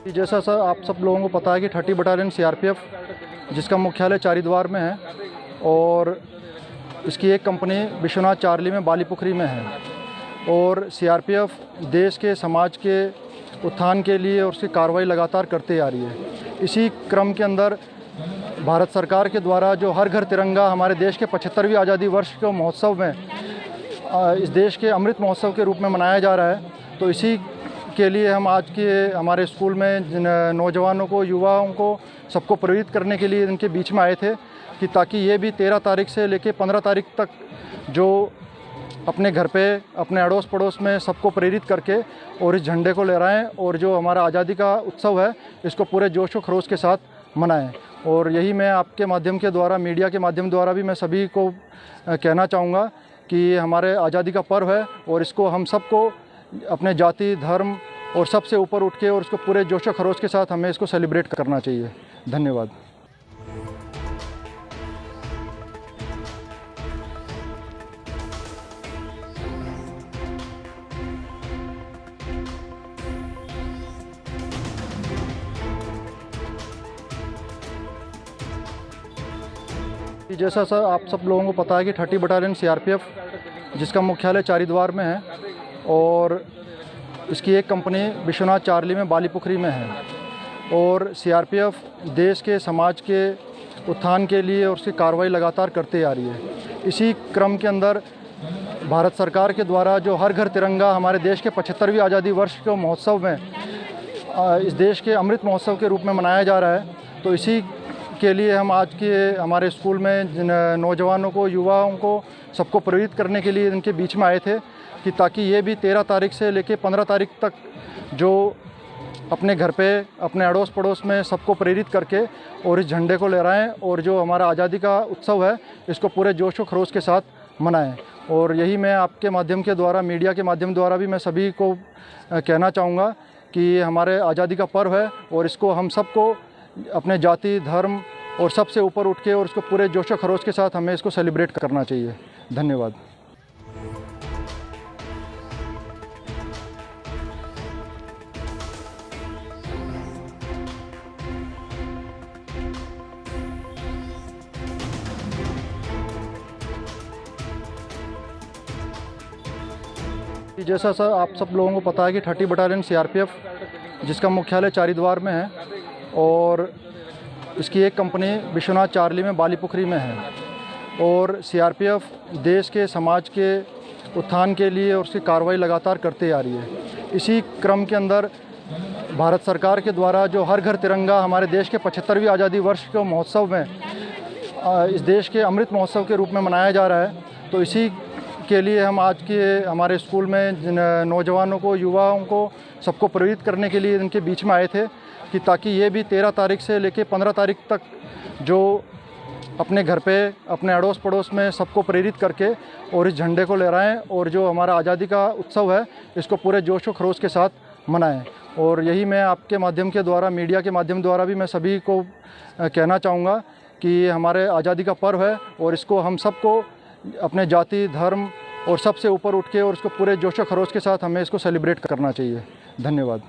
जैसा सर आप सब लोगों को पता है कि 30 बटालियन सीआरपीएफ जिसका मुख्यालय चारीद्वार में है और इसकी एक कंपनी विश्वनाथ चार्ली में बालीपुखरी में है और सीआरपीएफ देश के समाज के उत्थान के लिए और उसकी कार्रवाई लगातार करते आ रही है। इसी क्रम के अंदर भारत सरकार के द्वारा जो हर घर तिरंगा हमारे देश के 75वीं आज़ादी वर्ष के महोत्सव में इस देश के अमृत महोत्सव के रूप में मनाया जा रहा है, तो इसी के लिए हम आज के हमारे स्कूल में नौजवानों को, युवाओं को, सबको प्रेरित करने के लिए इनके बीच में आए थे कि ताकि ये भी 13 तारीख से लेकर 15 तारीख तक जो अपने घर पे, अपने अड़ोस पड़ोस में सबको प्रेरित करके और इस झंडे को लहराएं और जो हमारा आज़ादी का उत्सव है इसको पूरे जोश व खरोश के साथ मनाएं। और यही मैं आपके माध्यम के द्वारा, मीडिया के माध्यम द्वारा भी मैं सभी को कहना चाहूँगा कि हमारे आज़ादी का पर्व है और इसको हम सबको अपने जाति, धर्म और सबसे ऊपर उठ के और इसको पूरे जोश व खरोश के साथ हमें इसको सेलिब्रेट करना चाहिए। धन्यवाद। जैसा सर आप सब लोगों को पता है कि 30 बटालियन सीआरपीएफ जिसका मुख्यालय चारीद्वार में है और इसकी एक कंपनी विश्वनाथ चार्ली में बालीपुखरी में है और सीआरपीएफ देश के समाज के उत्थान के लिए और उसकी कार्रवाई लगातार करते आ रही है। इसी क्रम के अंदर भारत सरकार के द्वारा जो हर घर तिरंगा हमारे देश के 75वीं आज़ादी वर्ष के महोत्सव में इस देश के अमृत महोत्सव के रूप में मनाया जा रहा है, तो इसी के लिए हम आज के हमारे स्कूल में नौजवानों को, युवाओं को, सबको प्रेरित करने के लिए इनके बीच में आए थे कि ताकि ये भी 13 तारीख से लेकर 15 तारीख तक जो अपने घर पे, अपने अड़ोस पड़ोस में सबको प्रेरित करके और इस झंडे को लहराएं और जो हमारा आज़ादी का उत्सव है इसको पूरे जोश व खरोश के साथ मनाएं। और यही मैं आपके माध्यम के द्वारा, मीडिया के माध्यम द्वारा भी मैं सभी को कहना चाहूँगा कि हमारे आज़ादी का पर्व है और इसको हम सबको अपने जाति, धर्म और सबसे ऊपर उठ के और इसको पूरे जोश व खरोश के साथ हमें इसको सेलिब्रेट करना चाहिए। धन्यवाद। जैसा सर आप सब लोगों को पता है कि 30 बटालियन सीआरपीएफ जिसका मुख्यालय चारीद्वार में है और इसकी एक कंपनी विश्वनाथ चार्ली में बालीपुखरी में है और सीआरपीएफ देश के समाज के उत्थान के लिए और उसकी कार्रवाई लगातार करते आ रही है। इसी क्रम के अंदर भारत सरकार के द्वारा जो हर घर तिरंगा हमारे देश के 75वीं आज़ादी वर्ष के महोत्सव में इस देश के अमृत महोत्सव के रूप में मनाया जा रहा है, तो इसी के लिए हम आज के हमारे स्कूल में नौजवानों को, युवाओं को, सबको प्रेरित करने के लिए इनके बीच में आए थे कि ताकि ये भी 13 तारीख से लेकर 15 तारीख तक जो अपने घर पे, अपने अड़ोस पड़ोस में सबको प्रेरित करके और इस झंडे को लहराएं और जो हमारा आज़ादी का उत्सव है इसको पूरे जोश व खरोश के साथ मनाएं। और यही मैं आपके माध्यम के द्वारा, मीडिया के माध्यम द्वारा भी मैं सभी को कहना चाहूँगा कि हमारे आज़ादी का पर्व है और इसको हम सबको अपने जाति, धर्म और सबसे ऊपर उठ के और इसको पूरे जोश व खरोश के साथ हमें इसको सेलिब्रेट करना चाहिए। धन्यवाद।